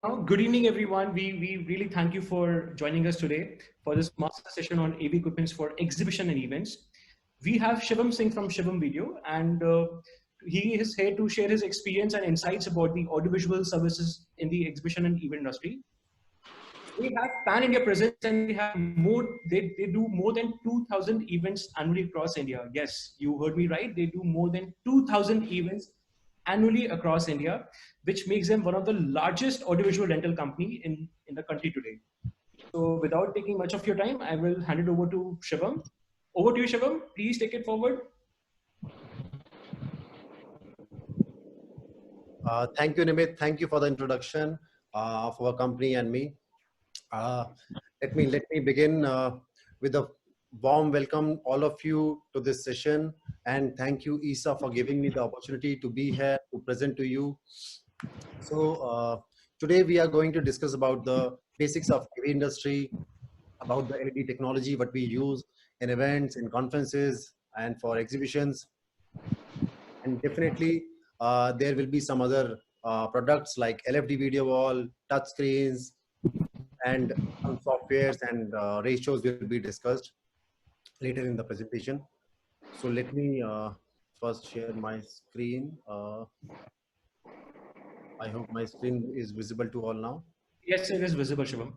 Good evening, everyone. We really thank you for joining us today for this master session on AV equipments for exhibition and events. We have Shivam Singh from Shivam Video, and he is here to share his experience and insights about the audiovisual services in the exhibition and event industry. They have pan-India presence and they have more. They do more than 2,000 events annually across India. Yes, you heard me right. They do more than 2,000 events annually across India, which makes them one of the largest audiovisual rental company in the country today. So without taking much of your time, I will hand it over to Shivam. Over to you, Shivam. Please take it forward. Thank you, Nimit. Thank you for the introduction of our company and me. Uh, let me begin with a warm welcome all of you to this session, and thank you, Isa, for giving me the opportunity to be here to present to you. So today we are going to discuss about the basics of AV industry, about the LED technology, what we use in events, in conferences, and for exhibitions. And definitely there will be some other products like LFD video wall, touch screens, and some softwares and ratios will be discussed later in the presentation. So let me first share my screen. I hope my screen is visible to all now. Yes, it is visible, Shivam.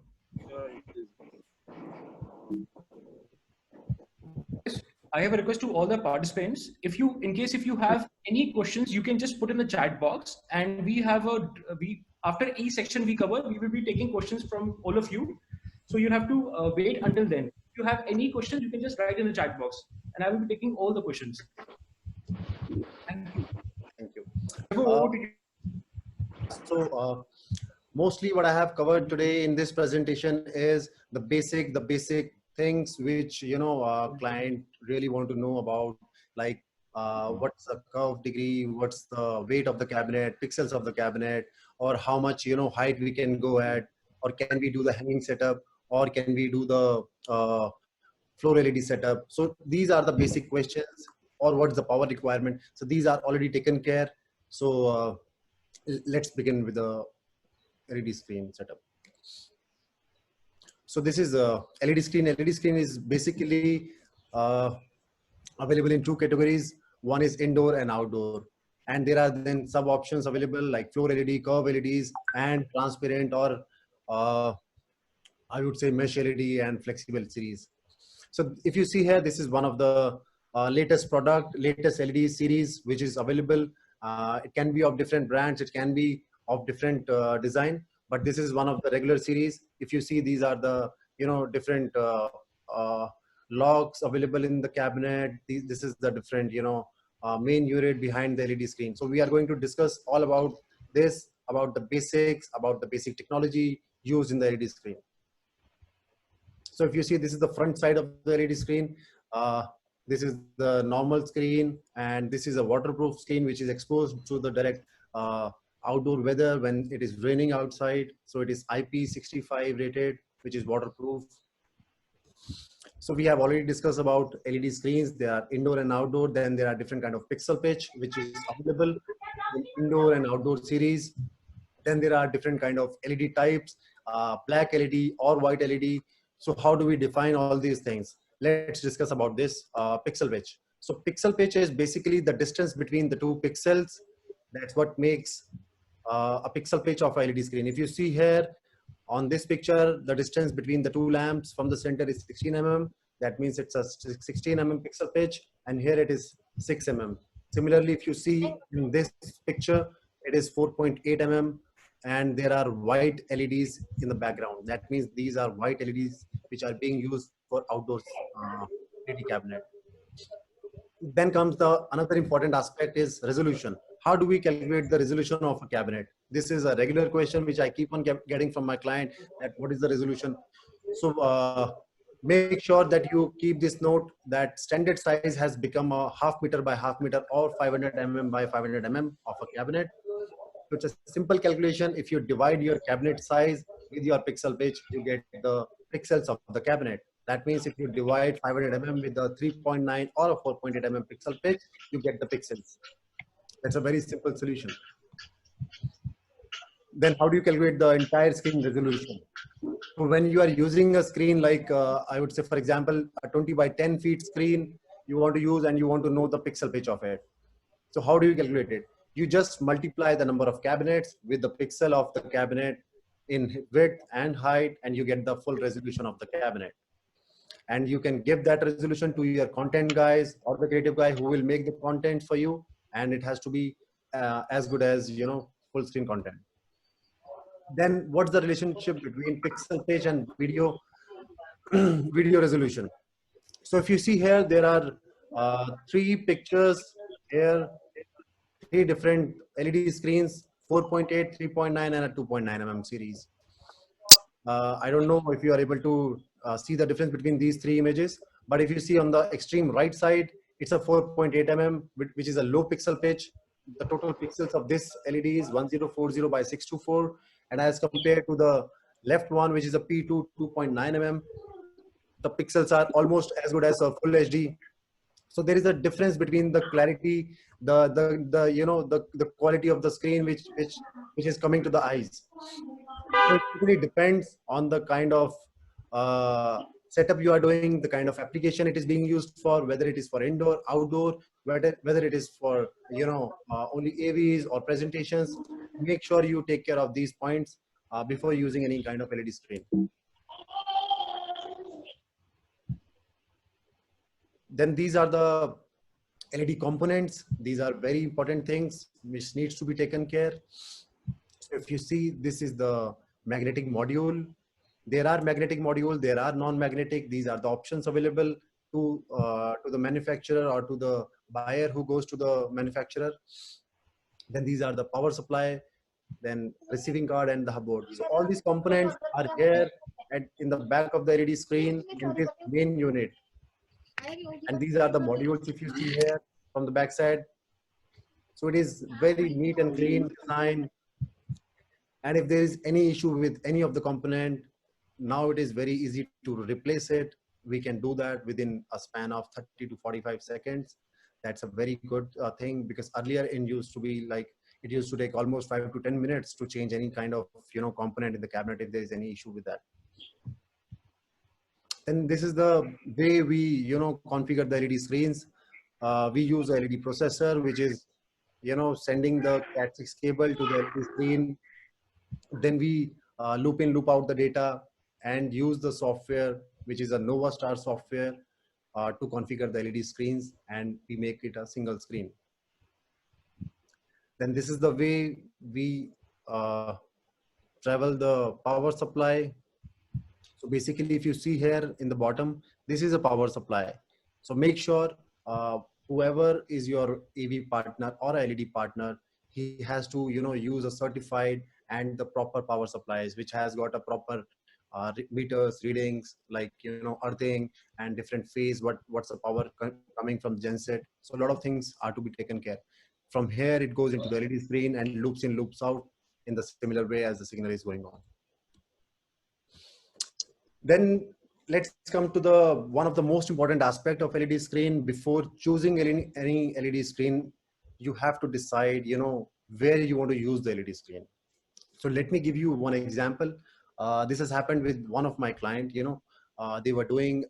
I have a request to all the participants. In case if you have any questions, you can just put in the chat box, and we after each section we cover, we will be taking questions from all of you. So you have to wait until then. If you have any questions, you can just write in the chat box, and I will be taking all the questions. Thank you. Thank you. Over to you. So mostly what I have covered today in this presentation is the basic things which client really want to know about, like what's the curve degree, what's the weight of the cabinet, pixels of the cabinet, or how much height we can go at, or can we do the hanging setup, or can we do the floor LED setup. So these are the basic questions, or what's the power requirement. So these are already taken care. So let's begin with the LED screen setup. So this is a LED screen. LED screen is basically available in two categories. One is indoor and outdoor. And there are then sub options available like floor LED, curve LEDs, and transparent, or I would say mesh LED and flexible series. So if you see here, this is one of the latest LED series, which is available. It can be of different brands. It can be of different design, but this is one of the regular series. If you see, these are the different locks available in the cabinet. This is the different main unit behind the LED screen. So we are going to discuss all about this, about the basics, about the basic technology used in the LED screen. So if you see, this is the front side of the LED screen. This is the normal screen, and this is a waterproof screen which is exposed to the direct outdoor weather when it is raining outside. So it is IP65 rated, which is waterproof. So we have already discussed about LED screens. There are indoor and outdoor. Then there are different kind of pixel pitch, which is available in indoor and outdoor series. Then there are different kind of LED types, black LED or white LED. So how do we define all these things? Let's discuss about this pixel pitch. So pixel pitch is basically the distance between the two pixels. That's what makes a pixel pitch of a LED screen. If you see here on this picture, the distance between the two lamps from the center is 16 mm. That means it's a 16 mm pixel pitch, and here it is 6 mm. Similarly, if you see in this picture, it is 4.8 mm, and there are white LEDs in the background. That means these are white LEDs which are being used for outdoor LED cabinet. Then comes the another important aspect is resolution. How do we calculate the resolution of a cabinet? This is a regular question which I keep on getting from my client, that what is the resolution. So make sure that you keep this note that standard size has become a half meter by half meter or 500 mm by 500 mm of a cabinet. So it's a simple calculation. If you divide your cabinet size with your pixel pitch, you get the pixels of the cabinet. That means if you divide 500 mm with a 3.9 or a 4.8 mm pixel pitch, you get the pixels. That's a very simple solution. then how do you calculate the entire screen resolution? So when you are using a screen like, I would say, for example, a 20 by 10 feet screen you want to use and you want to know the pixel pitch of it. So how do you calculate it? You just multiply the number of cabinets with the pixel of the cabinet in width and height, and you get the full resolution of the cabinet. And you can give that resolution to your content guys or the creative guy who will make the content for you. And it has to be as good as, you know, full screen content. Then what's the relationship between pixel pitch and video video resolution? So if you see here, there are three pictures here, three different LED screens, 4.8, 3.9, and a 2.9 mm series. I don't know if you are able to see the difference between these three images, but if you see on the extreme right side, it's a 4.8 mm, which is a low pixel pitch. The total pixels of this LED is 1040 by 624, and as compared to the left one, which is a P2 2.9 mm, the pixels are almost as good as a full HD. So there is a difference between the clarity, the you know, the quality of the screen which is coming to the eyes. So it really depends on the kind of setup you are doing, the kind of application it is being used for, whether it is for indoor, outdoor, whether it is for, you know, only AVs or presentations. Make sure you take care of these points before using any kind of LED screen. Then these are the LED components. These are very important things which needs to be taken care. So if you see, this is the magnetic module. There are magnetic modules, there are non-magnetic. These are the options available to the manufacturer or to the buyer who goes to the manufacturer. Then these are the power supply, then receiving card and the hubboard. So all these components are here in the back of the LED screen in this main unit. And these are the modules if you see here from the back side. So it is very neat and clean design. And if there is any issue with any of the component, now it is very easy to replace it. We can do that within a span of 30 to 45 seconds. That's a very good thing, because earlier it used to be like, it used to take almost 5 to 10 minutes to change any kind of, you know, component in the cabinet if there is any issue with that. And this is the way we, you know, configure the LED screens. We use a LED processor, which is, you know, sending the Cat6 cable to the LED screen. Then we loop in, loop out the data and use the software, which is a NovaStar software, to configure the LED screens, and we make it a single screen. Then this is the way we travel the power supply. So basically, if you see here in the bottom, this is a power supply. So make sure whoever is your AV partner or LED partner, he has to, you know, use a certified and the proper power supplies, which has got a proper meters, readings, like, you know, earthing and different phase, what's the power coming from genset. So a lot of things are to be taken care. From here, it goes into the LED screen and loops in, loops out in the similar way as the signal is going on. Then let's come to the one of the most important aspect of LED screen. Before choosing any LED screen, you have to decide, you know, where you want to use the LED screen. So let me give you one example. This has happened with one of my clients. You know, they were doing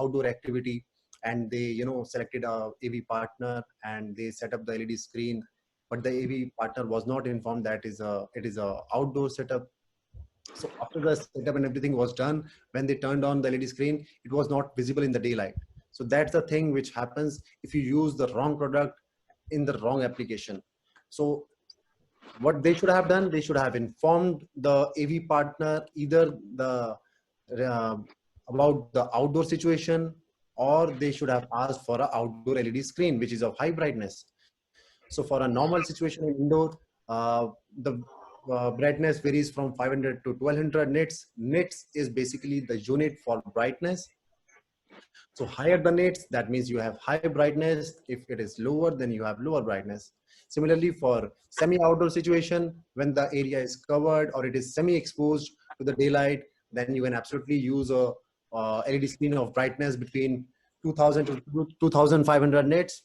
outdoor activity, and they, you know, selected a AV partner and they set up the LED screen, but the AV partner was not informed that it is a outdoor setup. So after the setup and everything was done, when they turned on the LED screen, it was not visible in the daylight. So that's the thing which happens if you use the wrong product in the wrong application. So what they should have done, they should have informed the AV partner either about the outdoor situation, or they should have asked for an outdoor LED screen, which is of high brightness. So for a normal situation in indoor, the brightness varies from 500 to 1200 nits. Nits is basically the unit for brightness. So higher the nits, that means you have high brightness. If it is lower, then you have lower brightness. Similarly, for semi-outdoor situation, when the area is covered or it is semi-exposed to the daylight, then you can absolutely use a LED screen of brightness between 2000 to 2500 nits.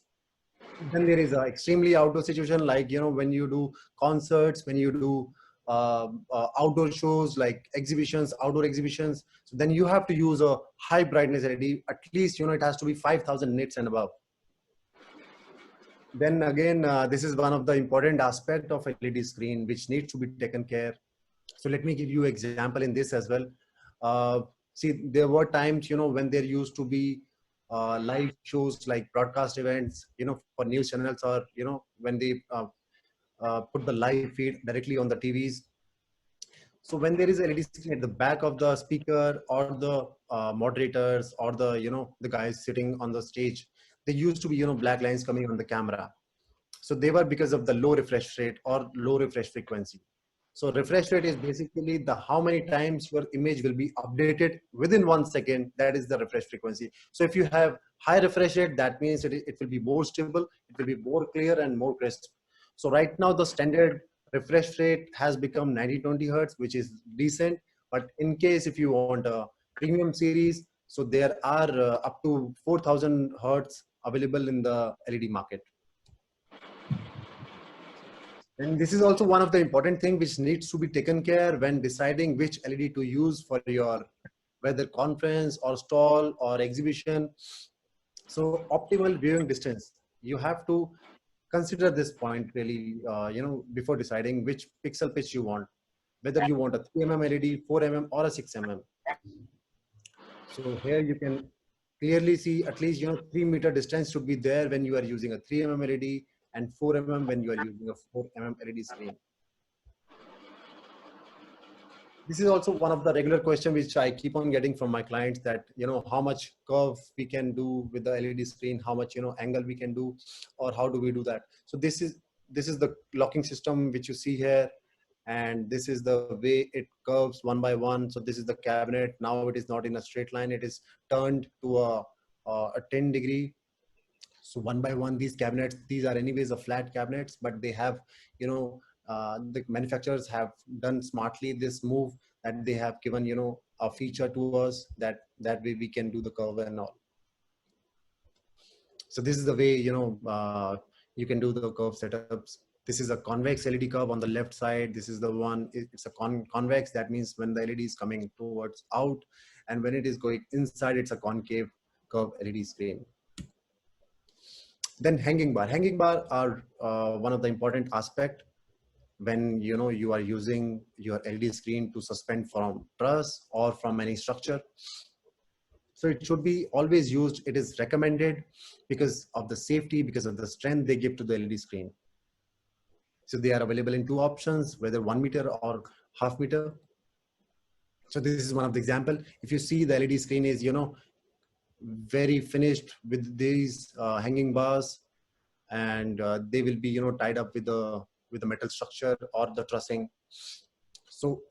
Then there is an extremely outdoor situation, like, you know, when you do concerts, when you do outdoor shows like exhibitions, outdoor exhibitions. So then you have to use a high brightness LED. At least, it has to be 5,000 nits and above. Then again, this is one of the important aspect of LED screen, which needs to be taken care. So let me give you example in this as well. See, there were times, when there used to be live shows like broadcast events, for news channels, or, when they put the live feed directly on the TVs. So when there is a LED screen at the back of the speaker, or the moderators, or the, the guys sitting on the stage, there used to be, black lines coming on the camera. So they were because of the low refresh rate or low refresh frequency. So refresh rate is basically the how many times your image will be updated within 1 second. That is the refresh frequency. So if you have high refresh rate, that means it will be more stable, it will be more clear and more crisp. So right now the standard refresh rate has become 90-20 hertz, which is decent. But in case if you want a premium series, so there are up to 4,000 hertz available in the LED market. And this is also one of the important things which needs to be taken care when deciding which LED to use for your whether conference or stall or exhibition. So optimal viewing distance, you have to consider this point really, before deciding which pixel pitch you want, whether you want a 3 mm LED, 4 mm or a 6 mm. So here you can clearly see at least 3-meter distance should be there when you are using a 3 mm LED, and 4 mm when you are using a 4 mm LED screen. This is also one of the regular questions which I keep on getting from my clients, that how much curve we can do with the LED screen, how much angle we can do, or how do we do that. So this is the locking system which you see here, and this is the way it curves one by one. So this is the cabinet. Now it is not in a straight line, it is turned to a 10 degree. So one by one, these cabinets, these are anyways a flat cabinets, but they have, the manufacturers have done smartly this move, that they have given, a feature to us that way we can do the curve and all. So this is the way, you can do the curve setups. This is a convex LED curve on the left side. This is the one, it's a convex. That means when the LED is coming towards out, and when it is going inside, it's a concave curve LED screen. Then hanging bar are one of the important aspect when you are using your LED screen to suspend from truss or from any structure. So it should be always used. It is recommended because of the safety, because of the strength they give to the LED screen. So they are available in two options, whether 1 meter or half meter. So this is one of the example. If you see, the LED screen is very finished with these hanging bars, and they will be tied up with the metal structure or the trussing. So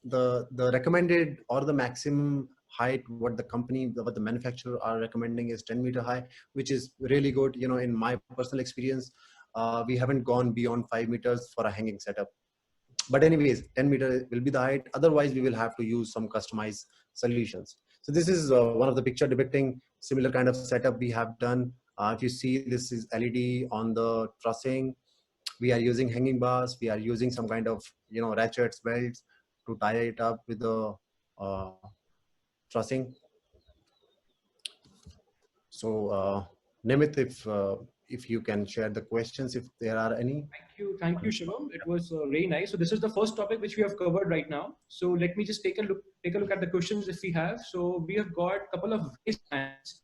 the recommended or the maximum height what the manufacturer are recommending is 10-meter high, which is really good. In my personal experience, we haven't gone beyond 5 meters for a hanging setup. But anyways, 10 meter will be the height. Otherwise, we will have to use some customized solutions. So this is one of the picture depicting similar kind of setup we have done. If you see, this is LED on the trussing. We are using hanging bars. We are using some kind of ratchets, belts to tie it up with the trussing. So Nimit, if you can share the questions, if there are any. Thank you, Shivam. It was really nice. So this is the first topic which we have covered right now. So let me just take a look at the questions if we have. So we have got a couple of hands.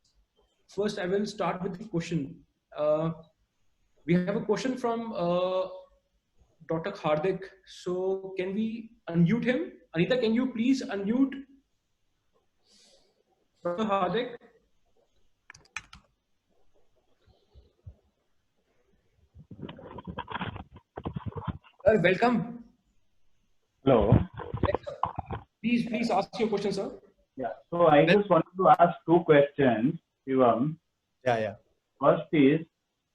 First, I will start with the question. We have a question from Dr. Hardik. So can we unmute him? Anita, can you please unmute Dr. Hardik? Sir, welcome. Hello. Please ask your question, sir. Yeah. So I just wanted to ask two questions, Shivam. Yeah. First is,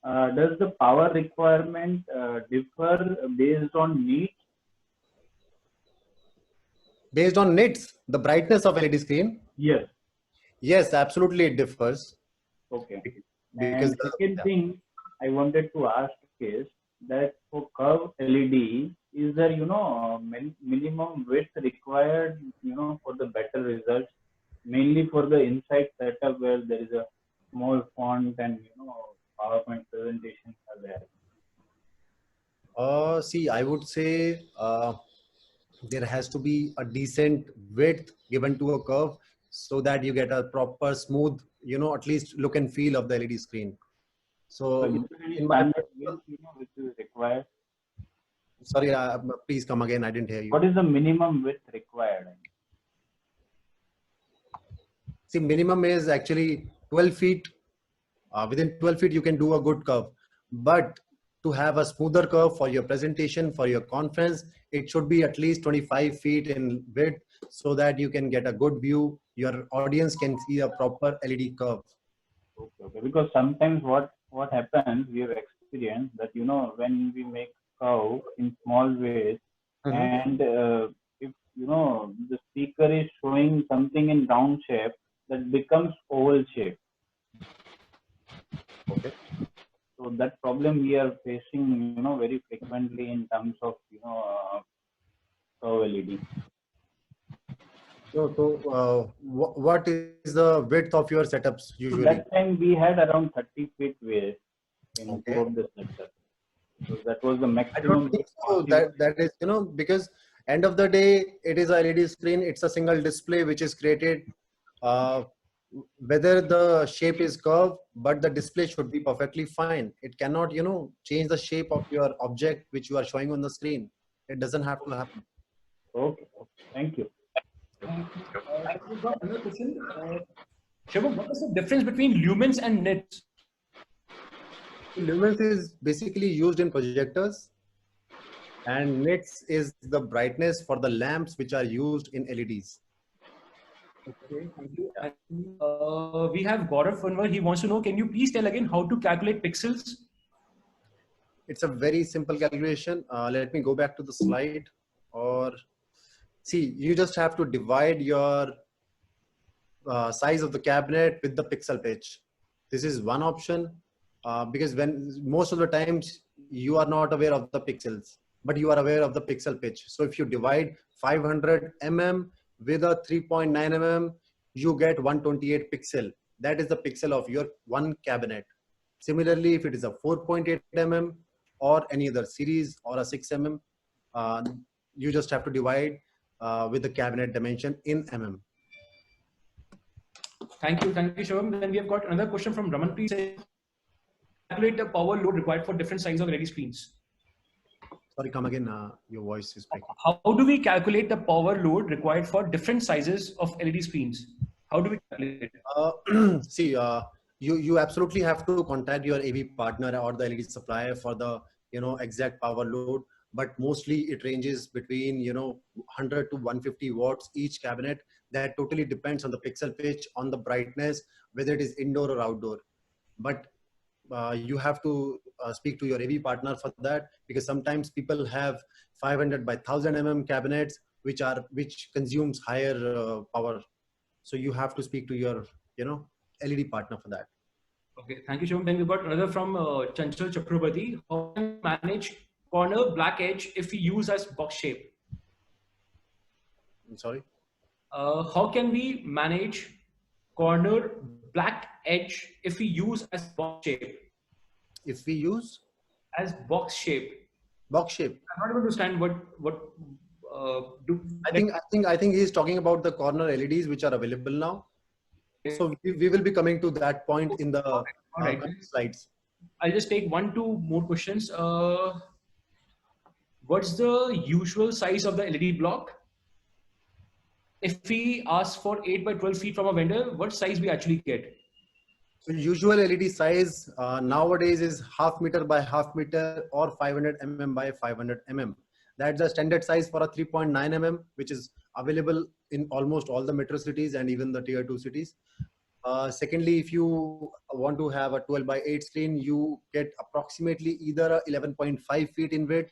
does the power requirement differ based on needs? Based on nits, the brightness of LED screen? Yes. Yes, absolutely it differs. Okay. Because and second thing I wanted to ask is, that for curve LED, is there, minimum width required, for the better results, mainly for the inside setup where there is a small font and, PowerPoint presentations are there. See, I would say there has to be a decent width given to a curve so that you get a proper smooth, at least look and feel of the LED screen. So So is there any in my, standard width, which is required? sorry, please come again. I didn't hear you. What is the minimum width required? See, minimum is actually 12 feet. Within 12 feet, you can do a good curve. But to have a smoother curve for your presentation, for your conference, it should be at least 25 feet in width so that you can get a good view. Your audience can see a proper LED curve. Okay. Because sometimes what happens, we have experienced that, when we make curve in small ways, and if, the speaker is showing something in round shape, that becomes oval shape. Okay. So that problem we are facing, very frequently in terms of, curve LED. So, what is the width of your setups So usually? that time we had around 30 feet waist in Okay. two of the setup. So that was the I maximum. don't think so. That is, because end of the day, it is a LED screen. It's a single display which is created. Whether the shape is curved, but the display should be perfectly fine. It cannot, change the shape of your object which you are showing on the screen. It doesn't have to happen. Okay. Thank you. We've got another question. Shivam, what is the difference between lumens and nits? Lumens is basically used in projectors, and nits is the brightness for the lamps which are used in LEDs. Okay, thank you. And, we have Gaurav Funwar. He wants to know, can you please tell again how to calculate pixels? It's a very simple calculation. Let me go back to the slide. Or see, you just have to divide your size of the cabinet with the pixel pitch. This is one option because when most of the times you are not aware of the pixels, but you are aware of the pixel pitch. So if you divide 500 mm with a 3.9 mm, you get 128 pixel. That is the pixel of your one cabinet. Similarly, if it is a 4.8 mm or any other series or a 6 mm, you just have to divide with the cabinet dimension in mm. Thank you, Shivam. Then we have got another question from Ramanpreet saying, calculate the power load required for different sizes of LED screens. Sorry, come again. Your voice is breaking. How do we calculate the power load required for different sizes of LED screens? How do we calculate it? See, you absolutely have to contact your AV partner or the LED supplier for the exact power load. But mostly it ranges between 100 to 150 watts each cabinet. That totally depends on the pixel pitch, on the brightness, whether it is indoor or outdoor. But you have to speak to your AV partner for that, because sometimes people have 500 by 1000 mm cabinets which consumes higher power. So you have to speak to your LED partner for that. Okay, thank you, Shivam. Then we've got another from Chanchal Chakrabarti. How can we manage corner black edge if we use as box shape? I'm sorry. How can we manage corner black edge if we use as box shape? If we use as box shape. Box shape. I'm not able to understand what do. I think he's talking about the corner LEDs which are available now. So we will be coming to that point in the slides. I'll just take 1-2 more questions. What's the usual size of the LED block? If we ask for 8 by 12 feet from a vendor, what size we actually get? So usual LED size nowadays is 0.5 meter by 0.5 meter or 500 mm by 500 mm. That's the standard size for a 3.9 mm, which is available in almost all the metro cities and even the tier 2 cities. Secondly, if you want to have a 12 by 8 screen, you get approximately either 11.5 feet in width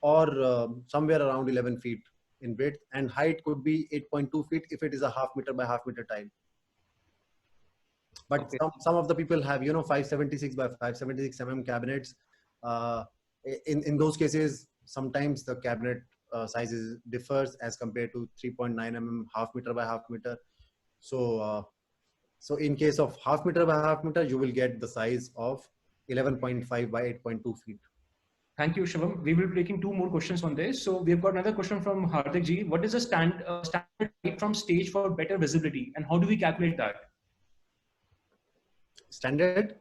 or somewhere around 11 feet in width, and height could be 8.2 feet if it is a 0.5 meter by 0.5 meter tile. But some of the people have 576 by 576 mm cabinets. in those cases, sometimes the cabinet sizes differs as compared to 3.9 mm half meter by half meter. So in case of half meter by half meter, you will get the size of 11.5 by 8.2 feet. Thank you, Shivam. We will be taking two more questions on this. So we've got another question from Hardik ji. What is the standard height from stage for better visibility, and how do we calculate that? Standard?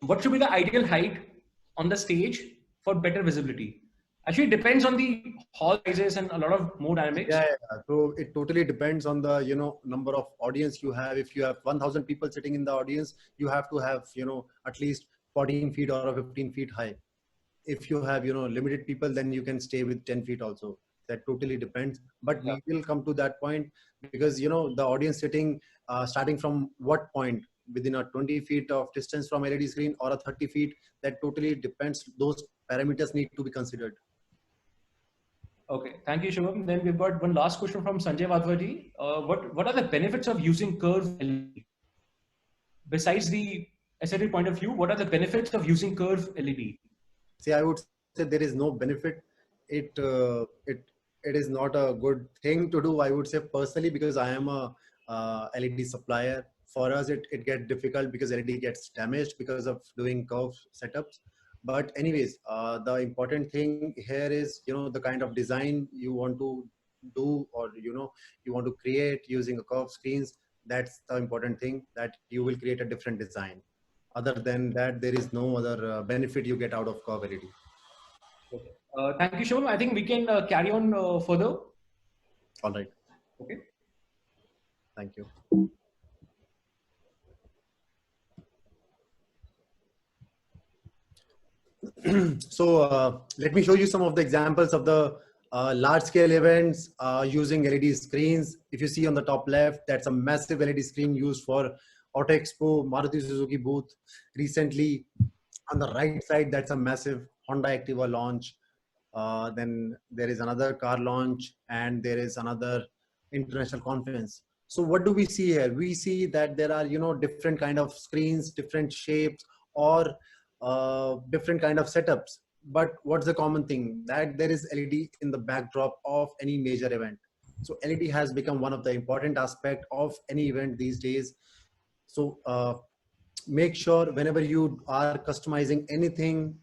What should be the ideal height on the stage for better visibility? Actually, it depends on the hall sizes and a lot of more dynamics. Yeah. So it totally depends on the number of audience you have. If you have 1,000 people sitting in the audience, you have to have at least 14 feet or 15 feet high. If you have limited people, then you can stay with 10 feet also. That totally depends. But we will come to that point, because the audience sitting starting from what point, within a 20 feet of distance from LED screen or a 30 feet, that totally depends. Those parameters need to be considered. Okay, thank you, Shivam. Then we've got one last question from Sanjay Wadhwaji. What are the benefits of using curved LED? Besides the aesthetic point of view, what are the benefits of using curved LED? See, I would say there is no benefit. It is not a good thing to do, I would say personally, because I am a LED supplier. For us, it gets difficult because LED gets damaged because of doing curve setups. But anyways, the important thing here is the kind of design you want to do, or you want to create using a curved screens. That's the important thing, that you will create a different design. Other than that, there is no other benefit you get out of curved LED. Okay. Thank you, Shivam. I think we can carry on further. All right. Okay. Thank you. So let me show you some of the examples of the large scale events using LED screens. If you see on the top left, that's a massive LED screen used for Auto Expo, Maruti Suzuki booth recently. On the right side, that's a massive Honda Activa launch. Then there is another car launch, and there is another international conference. So what do we see here? We see that there are different kind of screens, different shapes, or different kind of setups. But what's the common thing? That there is LED in the backdrop of any major event. So LED has become one of the important aspect of any event these days. So make sure whenever you are customizing anything,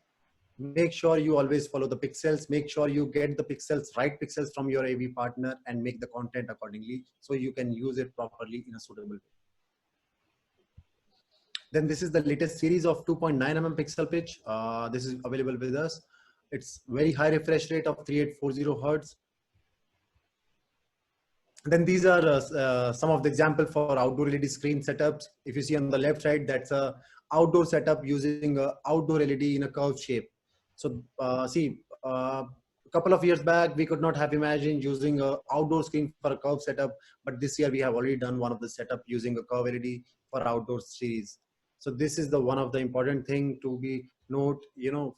make sure you always follow the pixels. Make sure you get the pixels, right pixels from your AV partner, and make the content accordingly so you can use it properly in a suitable way. Then this is the latest series of 2.9 mm pixel pitch. This is available with us. It's very high refresh rate of 3840 Hertz. Then these are some of the example for outdoor LED screen setups. If you see on the left side, that's a outdoor setup using a outdoor LED in a curved shape. So see, a couple of years back, we could not have imagined using a outdoor screen for a curved setup, but this year we have already done one of the setup using a curved LED for outdoor series. So this is the one of the important thing to be note.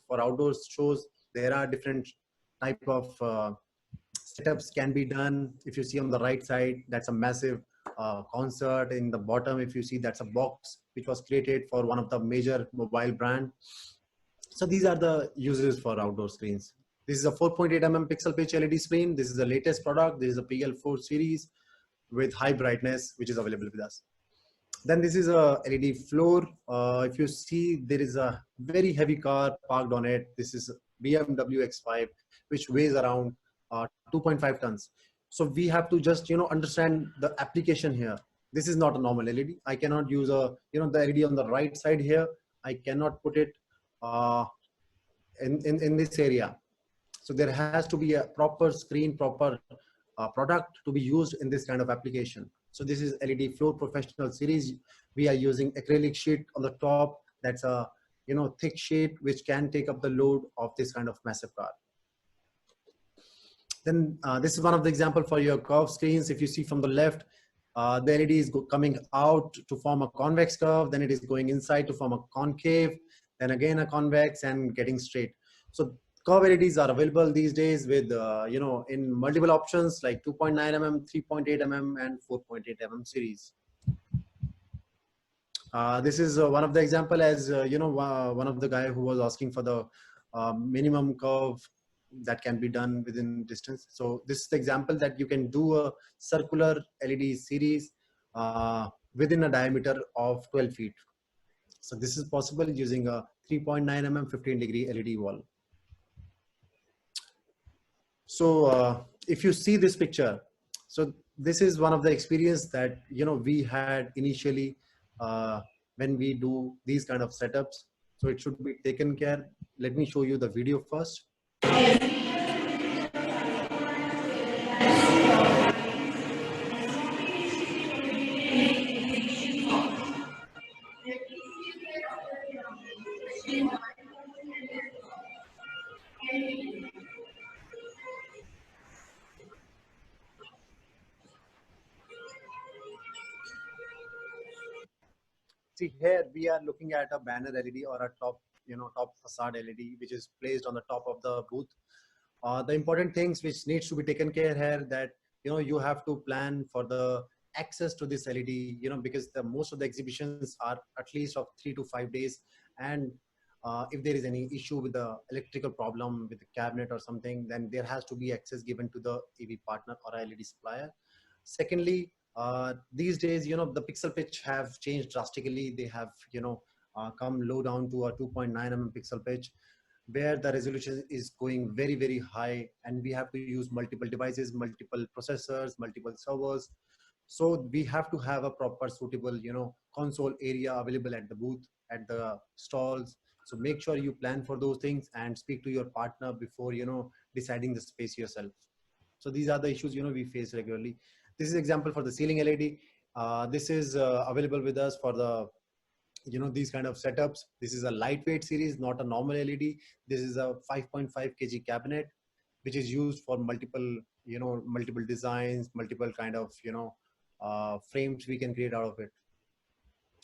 For outdoor shows, there are different type of setups can be done. If you see on the right side, that's a massive concert. In the bottom, if you see, that's a box which was created for one of the major mobile brand. So these are the uses for outdoor screens. This is a 4.8 mm pixel pitch LED screen. This is the latest product. This is a PL4 series with high brightness, which is available with us. Then this is a LED floor. If you see, there is a very heavy car parked on it. This is BMW X5, which weighs around 2.5 tons. So we have to just understand the application here. This is not a normal LED. I cannot use the LED on the right side here. I cannot put it in this area. So there has to be a proper screen, proper product to be used in this kind of application. So this is LED Floor Professional series. We are using acrylic sheet on the top. That's a thick sheet which can take up the load of this kind of massive car. Then this is one of the example for your curved screens. If you see from the left, the LED is coming out to form a convex curve. Then it is going inside to form a concave. Then again a convex and getting straight. So curved LEDs are available these days with in multiple options like 2.9 mm, 3.8 mm, and 4.8 mm series. This is one of the example, as one of the guy who was asking for the minimum curve that can be done within distance. So this is the example that you can do a circular LED series within a diameter of 12 feet. So this is possible using a 3.9 mm 15-degree LED wall. So if you see this picture, so this is one of the experience that we had initially when we do these kind of setups. So it should be taken care. Let me show you the video first. See here, we are looking at a banner LED or a top facade LED, which is placed on the top of the booth. The important things which needs to be taken care here, that you have to plan for the access to this LED, because most of the exhibitions are at least of 3 to 5 days, and if there is any issue with the electrical problem with the cabinet or something, then there has to be access given to the AV partner or LED supplier. Secondly, these days, the pixel pitch have changed drastically. They have, come low down to a 2.9 mm pixel pitch, where the resolution is going very, very high, and we have to use multiple devices, multiple processors, multiple servers. So we have to have a proper suitable, console area available at the booth, at the stalls. So make sure you plan for those things and speak to your partner before, deciding the space yourself. So these are the issues, we face regularly. This is example for the ceiling LED. This is available with us for the, these kind of setups. This is a lightweight series, not a normal LED. This is a 5.5 kg cabinet, which is used for multiple, multiple designs, multiple kind of, frames we can create out of it.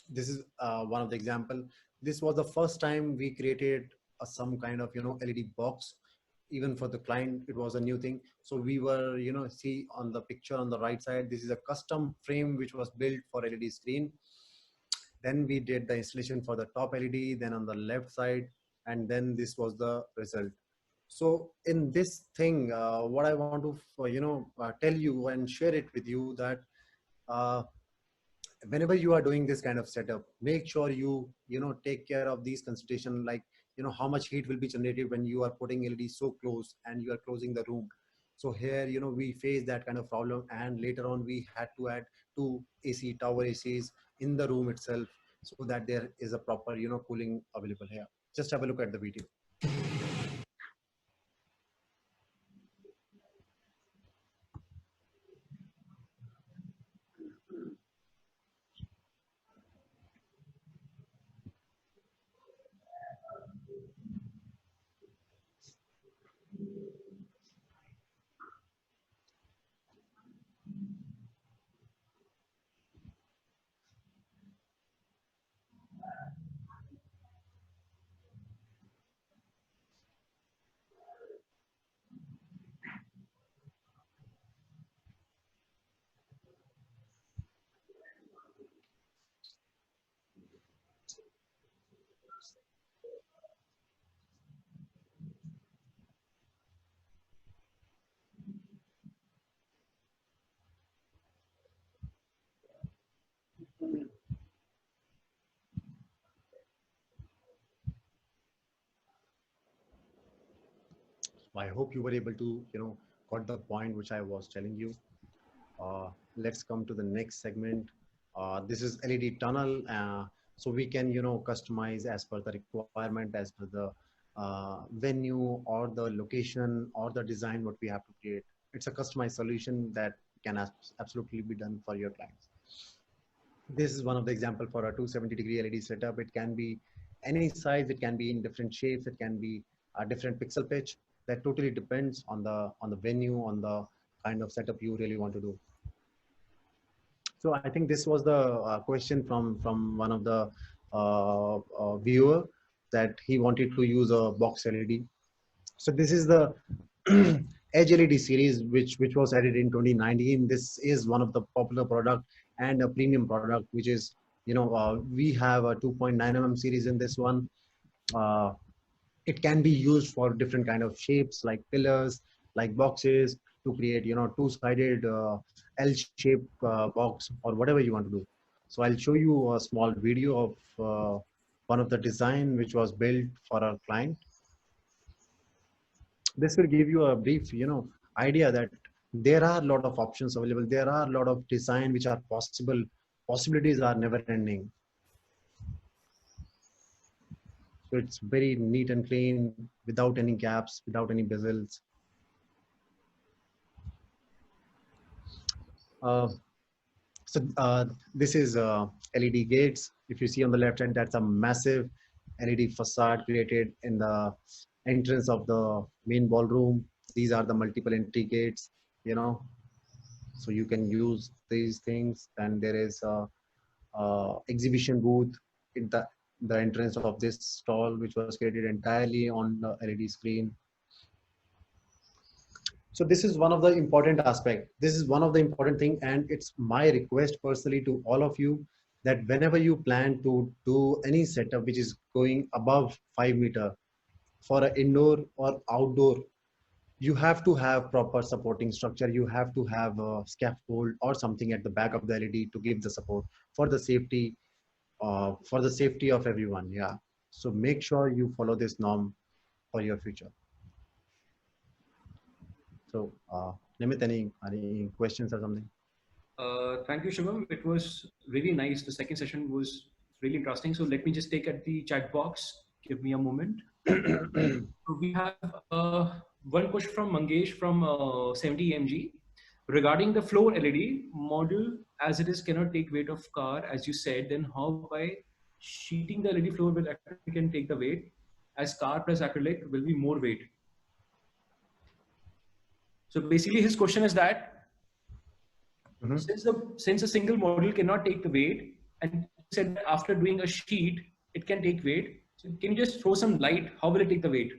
This is one of the example. This was the first time we created some kind of, LED box. Even for the client, it was a new thing. So we were, see on the picture on the right side, this is a custom frame which was built for LED screen. Then we did the installation for the top LED, then on the left side, and then this was the result. So in this thing, what I want to, tell you and share it with you, that whenever you are doing this kind of setup, make sure you, take care of these considerations, like, how much heat will be generated when you are putting LED so close and you are closing the room. So here, we face that kind of problem, and later on we had to add 2 AC tower ACs in the room itself, so that there is a proper, cooling available here. Just have a look at the video. I hope you were able to, got the point which I was telling you. Let's come to the next segment. This is LED tunnel. So we can, customize as per the requirement, as per the venue or the location or the design what we have to create. It's a customized solution that can absolutely be done for your clients. This is one of the example for a 270-degree LED setup. It can be any size, it can be in different shapes, it can be a different pixel pitch. That totally depends on the venue, on the kind of setup you really want to do. So I think this was the question from one of the viewer, that he wanted to use a box LED. So this is the Edge LED series, which was added in 2019. This is one of the popular product and a premium product, which is, we have a 2.9 mm series in this one. It can be used for different kind of shapes like pillars, like boxes, to create, you know, two-sided L-shaped box or whatever you want to do. So I'll show you a small video of one of the design which was built for our client. This will give you a brief, you know, idea that there are a lot of options available. There are a lot of design which are possible. Possibilities are never ending. So it's very neat and clean, without any gaps, without any bezels. So this is LED gates. If you see on the left hand, that's a massive LED facade created in the entrance of the main ballroom. These are the multiple entry gates, you know, so you can use these things. And there is a exhibition booth in the entrance of this stall, which was created entirely on the LED screen. So this is one of the important aspect. This is one of the important thing, and it's my request personally to all of you that whenever you plan to do any setup which is going above 5 meter for an indoor or outdoor, you have to have proper supporting structure. You have to have a scaffold or something at the back of the LED to give the support for the safety of everyone. Yeah. So make sure you follow this norm for your future. So, Nimit, any questions or something? Thank you, Shivam. It was really nice. The second session was really interesting. So let me just take at the chat box. Give me a moment. So we have one question from Mangesh from 70 mg regarding the floor LED module. As it is cannot take weight of car, as you said. Then how by sheeting the LED floor will acrylic can take the weight, as car plus acrylic will be more weight. So basically, his question is that since a single module cannot take the weight, and said that after doing a sheet, it can take weight. So can you just throw some light? How will it take the weight?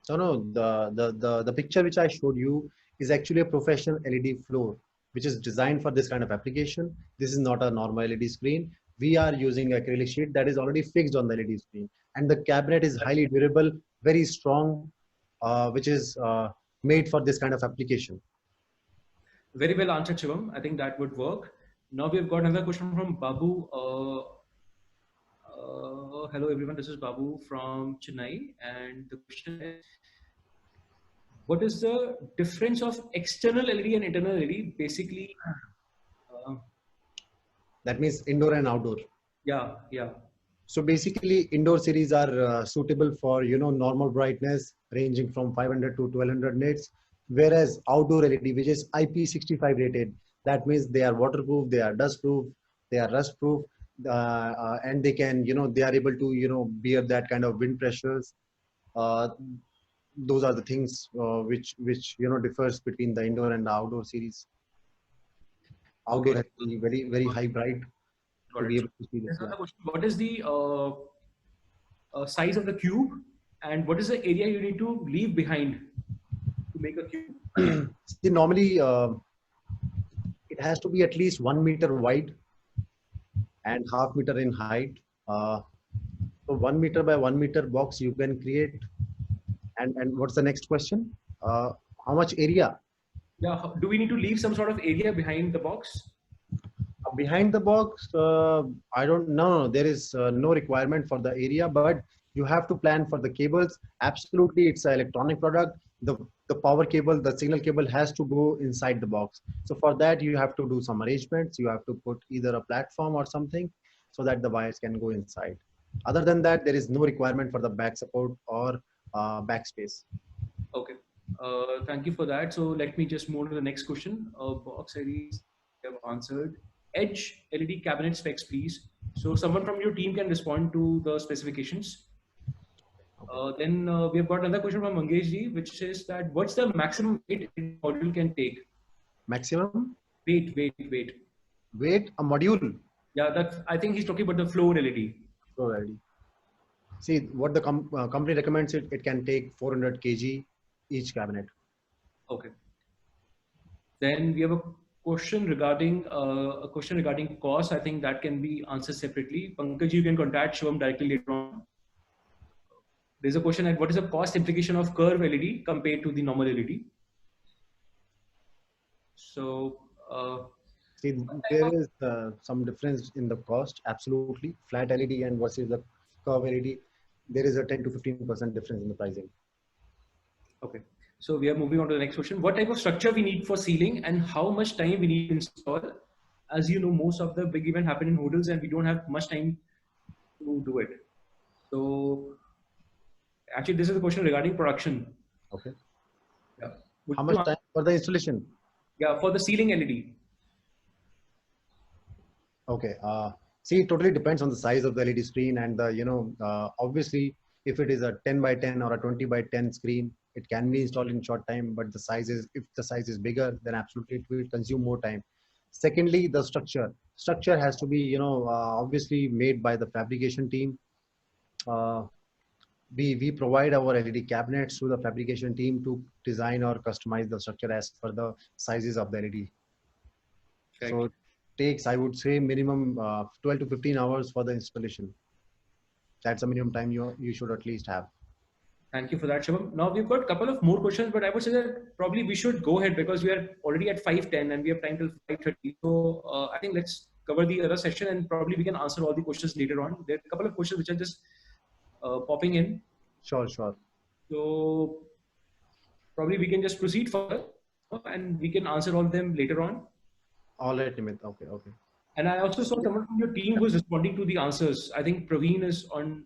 So no, the picture which I showed you is actually a professional LED floor, which is designed for this kind of application. This is not a normal LED screen. We are using acrylic sheet that is already fixed on the LED screen, and the cabinet is highly durable, very strong, which is made for this kind of application. Very well answered, Shivam. I think that would work. Now we've got another question from Babu. Hello everyone, this is Babu from Chennai, and the question is, what is the difference of external LED and internal LED? Basically, that means indoor and outdoor. Yeah. So basically, indoor series are suitable for, you know, normal brightness ranging from 500 to 1200 nits, whereas outdoor LED, which is IP65 rated, that means they are waterproof, they are dustproof, they are rustproof, and they can, you know, they are able to, you know, bear that kind of wind pressures. Those are the things which you know differs between the indoor and the outdoor series. Outdoor has to be very high bright to be able to see this. Yeah. What is the size of the cube, and what is the area you need to leave behind to make a cube? See, normally it has to be at least 1 meter wide and half meter in height. So 1 meter by 1 meter box you can create. And what's the next question? How much area? Yeah, do we need to leave some sort of area behind the box? Behind the box, I don't know. There is no requirement for the area, but you have to plan for the cables. Absolutely, it's an electronic product. The power cable, the signal cable has to go inside the box. So for that, you have to do some arrangements. You have to put either a platform or something so that the wires can go inside. Other than that, there is no requirement for the back support or backspace. Okay. Thank you for that. So let me just move to the next question. Box series you have answered. Edge LED cabinet specs, please. So someone from your team can respond to the specifications. Then we have got another question from Mangesh ji, which says that what's the maximum weight a module can take? Maximum? Weight. Weight, a module? Yeah, that I think he's talking about the floor LED. Floor LED. See, what the company recommends, it can take 400 kg each cabinet. Okay. Then we have a question regarding cost. I think that can be answered separately. Pankaj, you can contact Shivam directly later on. There's a question at what is the cost implication of curve LED compared to the normal LED? So, See, there is some difference in the cost. Absolutely, flat LED and versus the curve LED, there is a 10 to 15% difference in the pricing. okay. So we are moving on to the next question. What type of structure we need for sealing and how much time we need to install? As you know, most of the big event happen in hotels and we don't have much time to do it. So actually, this is a question regarding production. Okay. Yeah. How much time for the installation? Yeah, for the ceiling LED. Okay. See, it totally depends on the size of the LED screen and the, obviously, if it is a 10 by 10 or a 20 by 10 screen, it can be installed in short time, but if the size is bigger, then absolutely it will consume more time. Secondly, the structure has to be, obviously made by the fabrication team. Uh, we provide our LED cabinets to the fabrication team to design or customize the structure as per the sizes of the LED. Correct. So it takes, I would say, minimum 12 to 15 hours for the installation. That's the minimum time you should at least have. Thank you for that, Shivam. Now we've got a couple of more questions, but I would say that probably we should go ahead because we are already at 5:10 and we have time till 5:30. So I think let's cover the other session and probably we can answer all the questions later on. There are a couple of questions which are just popping in. Sure, sure. So probably we can just proceed further and we can answer all of them later on. All right, Nimit. Okay, okay. And I also saw someone from your team who's responding to the answers. I think Praveen is on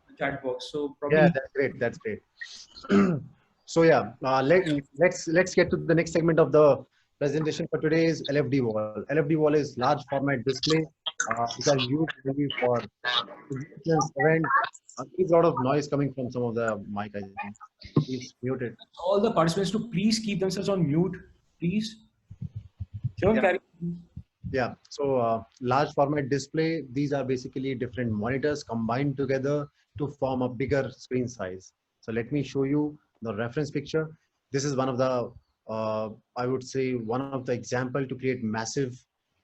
the chat box. So probably Yeah, that's great. That's great. So yeah, let's get to the next segment of the presentation for today is LFD wall. LFD wall is large format display, which are used maybe for exhibitions, events. There's a lot of noise coming from some of the mic. I think it's muted. all the participants to please keep themselves on mute, please. Shivam, Yeah. carry. Yeah, so large format display, these are basically different monitors combined together to form a bigger screen size. So let me show you the reference picture. This is one of the, I would say, one of the example to create massive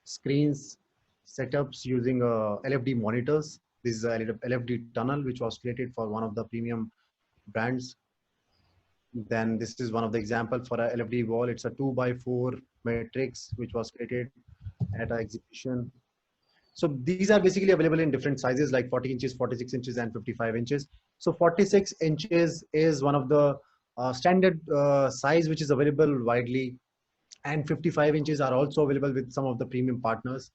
screens setups using LFD monitors. This is a LFD tunnel, which was created for one of the premium brands. Then this is one of the example for a LFD wall. It's a 2x4 matrix, which was created at an exhibition. So these are basically available in different sizes like 40 inches, 46 inches, and 55 inches. So 46 inches is one of the standard size which is available widely, and 55 inches are also available with some of the premium partners.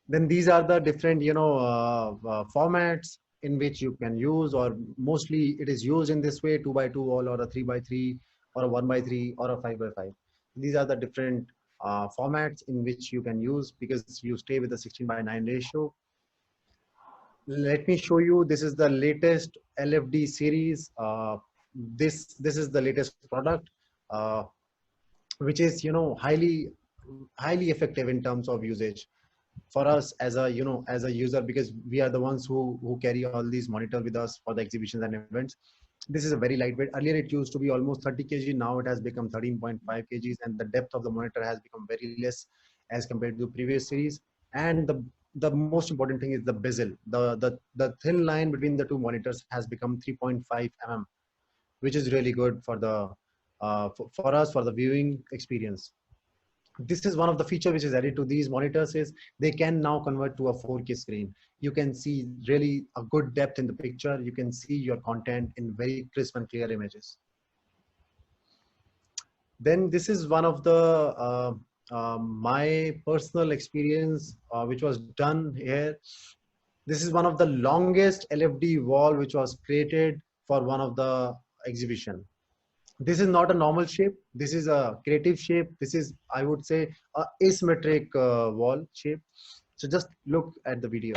Then these are the different, formats in which you can use, or mostly it is used in this way: 2x2 wall, or a 3x3, or a 1x3, or a 5x5. These are the different formats in which you can use because you stay with the 16:9 ratio. Let me show you. This is the latest LFD series. This is the latest product, uh, which is highly effective in terms of usage for us as a as a user, because we are the ones who carry all these monitor with us for the exhibitions and events. This is a very lightweight. Earlier it used to be almost 30 kg. Now it has become 13.5 kgs, and the depth of the monitor has become very less as compared to the previous series. And the most important thing is the bezel. The thin line between the two monitors has become 3.5 mm, which is really good for the for us for the viewing experience. This is one of the feature which is added to these monitors is they can now convert to a 4K screen. You can see really a good depth in the picture. You can see your content in very crisp and clear images. Then this is one of the my personal experience which was done here. This is one of the longest LFD wall which was created for one of the exhibition. This is not a normal shape. This is a creative shape. This is, I would say, a asymmetric wall shape. So just look at the video.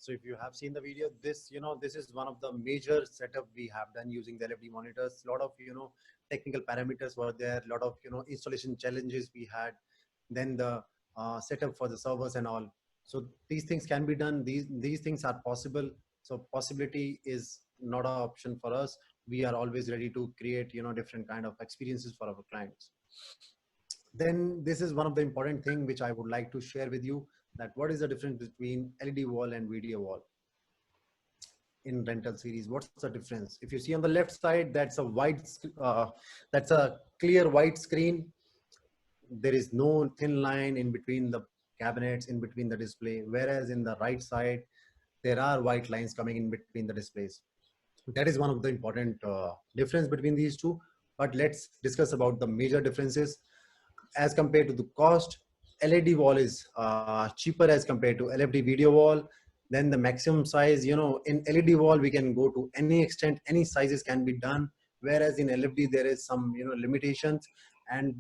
So if you have seen the video, this, this is one of the major setup we have done using the LFD monitors. A lot of, technical parameters were there, a lot of, installation challenges we had, then the setup for the servers and all. So these things can be done. These things are possible. So possibility is not an option for us. We are always ready to create, different kind of experiences for our clients. Then this is one of the important thing which I would like to share with you, that what is the difference between LED wall and video wall in rental series. What's the difference? If you see on the left side, that's a that's a clear white screen. There is no thin line in between the cabinets, in between the display, whereas in the right side there are white lines coming in between the displays. That is one of the important difference between these two. But let's discuss about the major differences. As compared to the cost, LED wall is cheaper as compared to LFD video wall. Then the maximum size, in LED wall we can go to any extent, any sizes can be done, whereas in LFD there is some limitations, and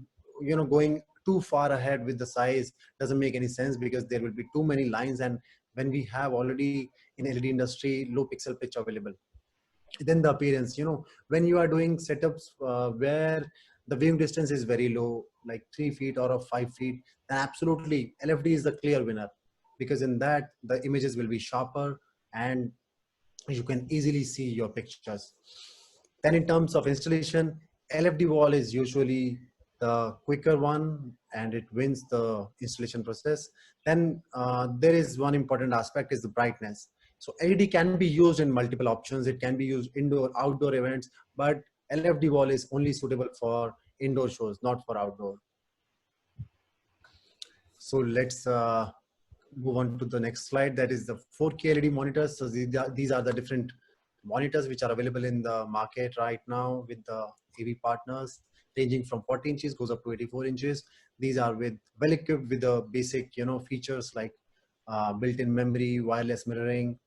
going too far ahead with the size doesn't make any sense, because there will be too many lines, and when we have already in LED industry low pixel pitch available. Then the appearance, when you are doing setups where the viewing distance is very low, like 3 feet or 5 feet, then absolutely LFD is the clear winner, because in that the images will be sharper and you can easily see your pictures. Then in terms of installation, LFD wall is usually the quicker one and it wins the installation process. Then there is one important aspect is the brightness. So LED can be used in multiple options. It can be used indoor, outdoor events, but LFD wall is only suitable for indoor shows, not for outdoor. So let's move on to the next slide. That is the 4K LED monitors. So these are the different monitors which are available in the market right now with the AV partners, ranging from 40 inches goes up to 84 inches. These are well equipped with the basic features like built-in memory, wireless mirroring,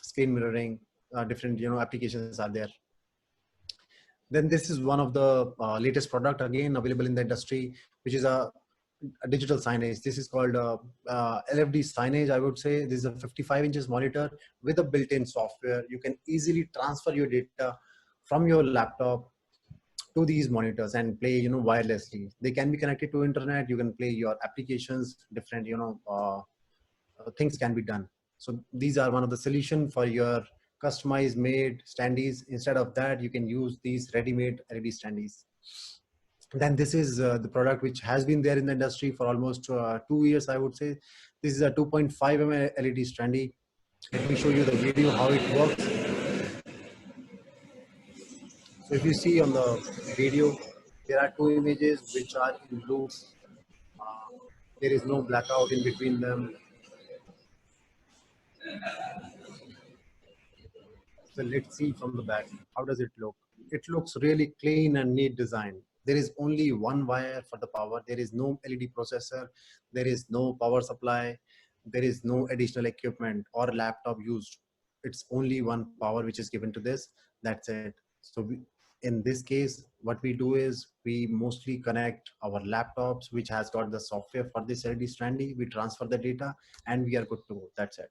screen mirroring, different applications are there. Then this is one of the latest product again available in the industry, which is a digital signage. This is called LFD signage, I would say. This is a 55 inches monitor with a built-in software. You can easily transfer your data from your laptop to these monitors and play wirelessly. They can be connected to internet. You can play your applications, different things can be done. So these are one of the solution for your customized made standees. Instead of that, you can use these ready-made LED standees. Then this is the product which has been there in the industry for almost 2 years, I would say. This is a 2.5 mm LED standee. Let me show you the video how it works. So if you see on the video, there are two images which are in blue. There is no blackout in between them. So let's see from the back. How does it look? It looks really clean and neat design. There is only one wire for the power. There is no LED processor. There is no power supply. There is no additional equipment or laptop used. It's only one power which is given to this. That's it. So in this case, what we do is we mostly connect our laptops, which has got the software for this LED standee. We transfer the data and we are good to go. That's it.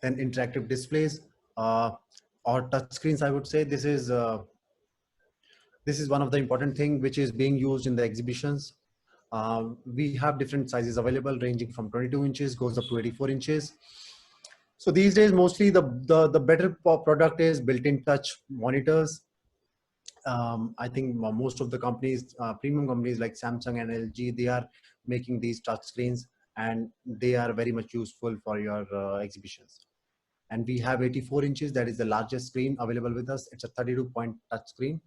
Then interactive displays or touch screens, I would say. This is one of the important thing which is being used in the exhibitions. We have different sizes available, ranging from 22 inches goes up to 84 inches. So these days, mostly the better product is built-in touch monitors. I think most of the companies, premium companies like Samsung and LG, they are making these touch screens, and they are very much useful for your exhibitions. And we have 84 inches. That is the largest screen available with us. It's a 32-point touch screen.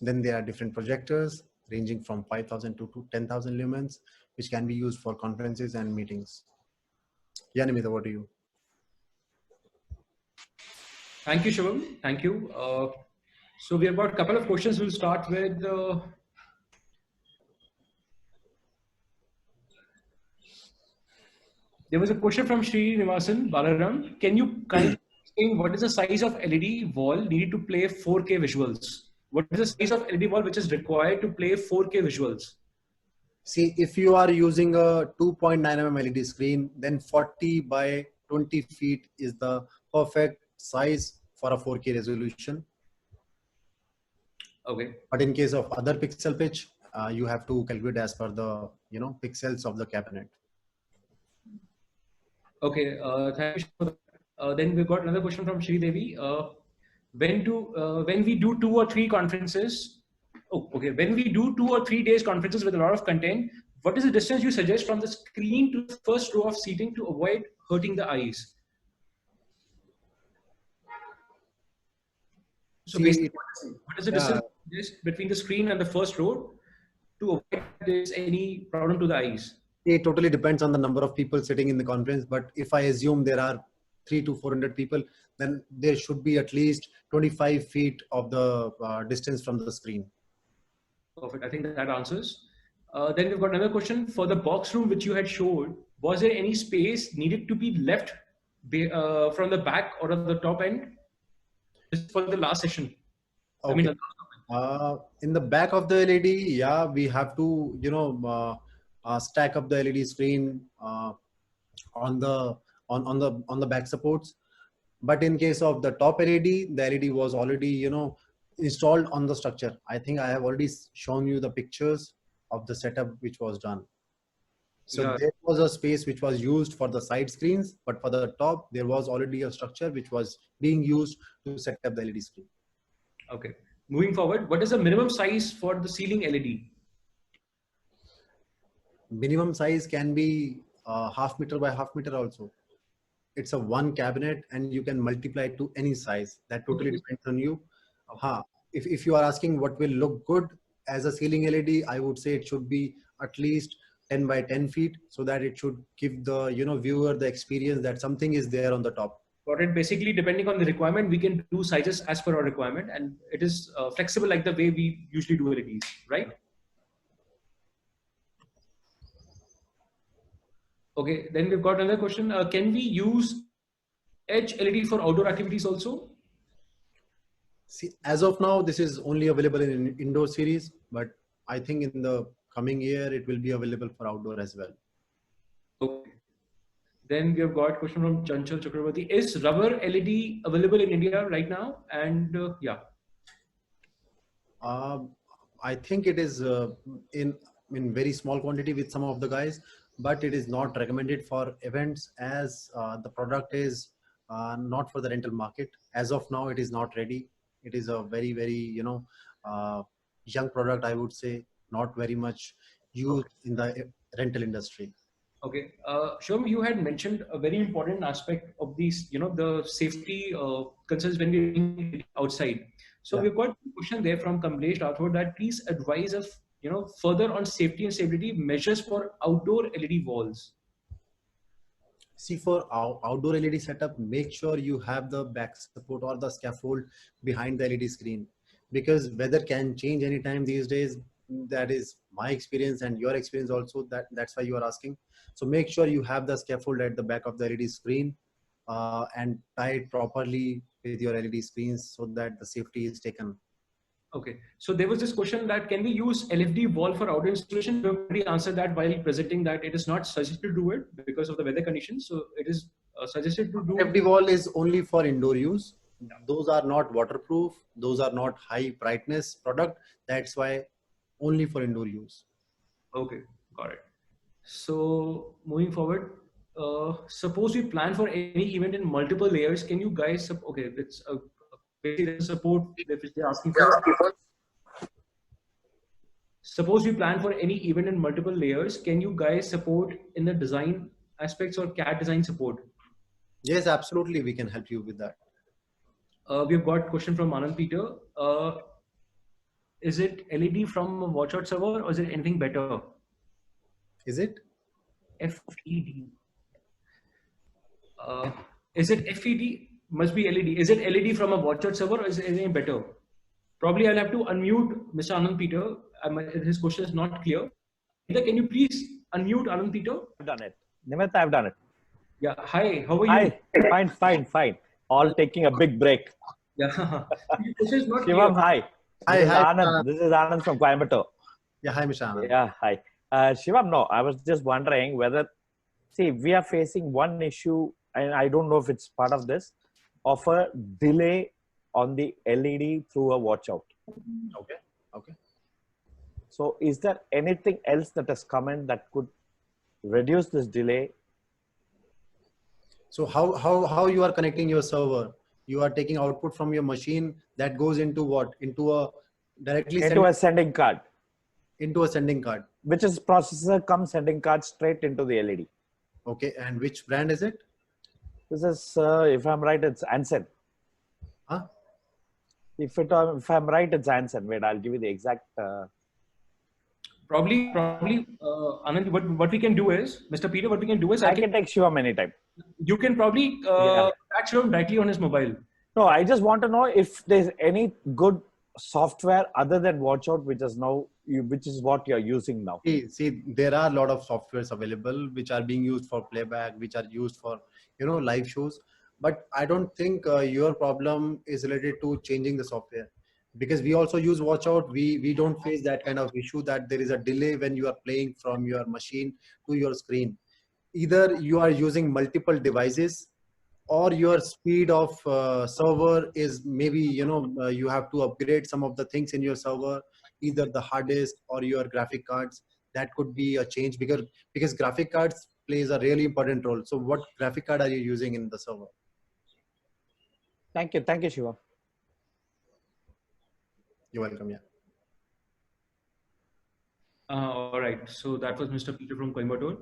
Then there are different projectors ranging from 5,000 to 10,000 lumens, which can be used for conferences and meetings. Yeah, Nimita, what do you? Thank you, Shivam. Thank you. So we have got a couple of questions. We'll start with there was a question from Sri Nivasan Balaram. Can you kindly explain what is the size of LED wall needed to play 4K visuals? What is the size of LED wall which is required to play 4K visuals? See, if you are using a 2.9 mm LED screen, then 40 by 20 feet is the perfect size for a 4K resolution. Okay. But in case of other pixel pitch, you have to calculate as per the pixels of the cabinet. Okay. Thank you for that. Then we've got another question from Shri Devi. When we do 2 or 3 conferences, when we do 2 or 3 days conferences with a lot of content, what is the distance you suggest from the screen to the first row of seating to avoid hurting the eyes? So basically, what is the distance between the screen and the first row to avoid there's any problem to the eyes? It totally depends on the number of people sitting in the conference. But if I assume there are 300 to 400 people, then there should be at least 25 feet of the distance from the screen. Perfect. I think that answers. Then we've got another question. For the box room which you had showed, was there any space needed to be left from the back or at the top end? This is for the last session. Okay. I mean, in the back of the LED, yeah, we have to, stack up the LED screen on the back supports. But in case of the top LED, the LED was already, installed on the structure. I think I have already shown you the pictures of the setup which was done. So yeah. There was a space which was used for the side screens, but for the top, there was already a structure which was being used to set up the LED screen. Okay. Moving forward, what is the minimum size for the ceiling LED? Minimum size can be half meter by half meter also. It's a one cabinet and you can multiply it to any size. That totally depends on you. If you are asking what will look good as a ceiling LED, I would say it should be at least 10 by 10 feet so that it should give the viewer the experience that something is there on the top. Got it. Basically, depending on the requirement, we can do sizes as per our requirement, and it is flexible like the way we usually do LEDs, right? Okay, then we've got another question. Can we use edge LED for outdoor activities also? See, as of now, this is only available in indoor series, but I think in the coming year, it will be available for outdoor as well. Okay. Then we have got a question from Chanchal Chakravarti. Is rubber LED available in India right now? And yeah. I think it is in very small quantity with some of the guys, but it is not recommended for events as the product is not for the rental market. As of now, it is not ready. It is a very, very, young product, I would say, not very much used in the rental industry. Okay. Shivam, you had mentioned a very important aspect of these, the safety concerns when we're outside. So we've got a question there from Kamlesh Rathod that please advise us, further on safety and stability measures for outdoor LED walls. See, for our outdoor LED setup, make sure you have the back support or the scaffold behind the LED screen, because weather can change anytime these days. That is my experience and your experience also. That's why you are asking. So make sure you have the scaffold at the back of the LED screen and tie it properly with your LED screens so that the safety is taken. Okay, so there was this question that can we use LFD wall for outdoor installation? We already answered that while presenting that it is not suggested to do it because of the weather conditions. So it is suggested to do. LFD wall is only for indoor use. Those are not waterproof. Those are not high brightness product. That's why only for indoor use. Okay, got it. So moving forward, suppose we plan for any event in multiple layers. Can you guys? Okay, it's basically support which they're asking for. Suppose we plan for any event in multiple layers. Can you guys support in the design aspects or CAD design support? Yes, absolutely. We can help you with that. We've got a question from Anand Peter. Is it LED from a watchout server or is it anything better? Is it? FED. Is it FED? Must be LED. Is it LED from a watchout server or is it anything better? Probably I'll have to unmute Mr. Anand Peter. His question is not clear. Can you please unmute Anand Peter? I've done it. Nimitta, I've done it. Yeah. Hi. How are you? Hi. Fine. All taking a big break. Yeah. This is not Shivam, clear. hi. This is Anand from Coimbatore. Yeah, hi, Mr. Anand. Yeah, hi. Shivam, no, I was just wondering whether, see, we are facing one issue, and I don't know if it's part of this, of a delay on the LED through a watch out. Okay. Okay. So, is there anything else that has come in that could reduce this delay? So how you are connecting your server? You are taking output from your machine that goes into what? Into a directly Into a sending card, into a sending card. which is processor comes sending card straight into the LED. Okay. And which brand is it? This is, if I'm right, it's Ansen. Huh? If I'm right, it's Ansen. Wait, I'll give you the exact. Probably, Anand, what we can do is, Mr. Peter, what we can do is, I can take Shivam anytime. you can probably catch him directly on his mobile. No, I just want to know if there's any good software other than WatchOut, which is now which is what you're using now. See, there are a lot of softwares available which are being used for playback, which are used for live shows. But I don't think your problem is related to changing the software, because we also use watchout. We don't face that kind of issue that there is a delay when you are playing from your machine to your screen. Either you are using multiple devices, or your speed of server is maybe you have to upgrade some of the things in your server, either the hard disk or your graphic cards. That could be a change, because graphic cards plays a really important role. So what graphic card are you using in the server? Thank you, Shiva. You're welcome. Yeah. All right. So that was Mr. Peter from Coimbatore.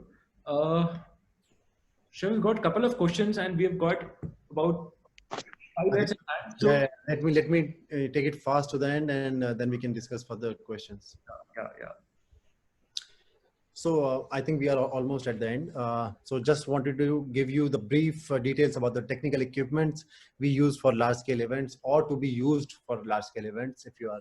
Sure, we've got a couple of questions, and we've got about 5 minutes in hand. So, Yeah, let me take it fast to the end, and then we can discuss further questions. yeah. So I think we are almost at the end. So just wanted to give you the brief details about the technical equipments we use for large scale events, or to be used for large scale events if you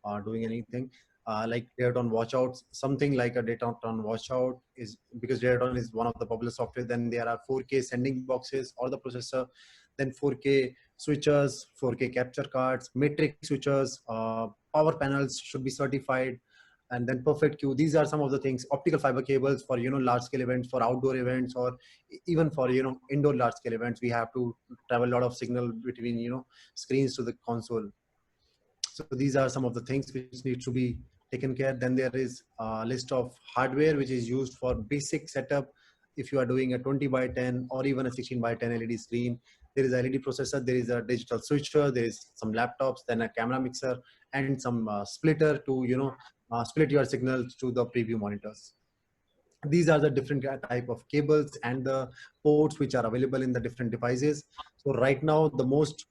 are doing anything. Like Daton Watchout, something like a Daton Watchout is, because Daton is one of the popular software. Then there are 4K sending boxes or the processor, then 4K switchers, 4K capture cards, matrix switchers, power panels should be certified, and then perfect queue. These are some of the things. Optical fiber cables for large scale events, for outdoor events, or even for indoor large scale events. We have to travel a lot of signal between screens to the console. So these are some of the things which need to be taken care. Then there is a list of hardware which is used for basic setup. If you are doing a 20x10 or even a 16x10 LED screen, there is a LED processor, there is a digital switcher, there is some laptops, then a camera mixer, and some splitter to split your signals to the preview monitors. These are the different type of cables and the ports which are available in the different devices. So right now, the most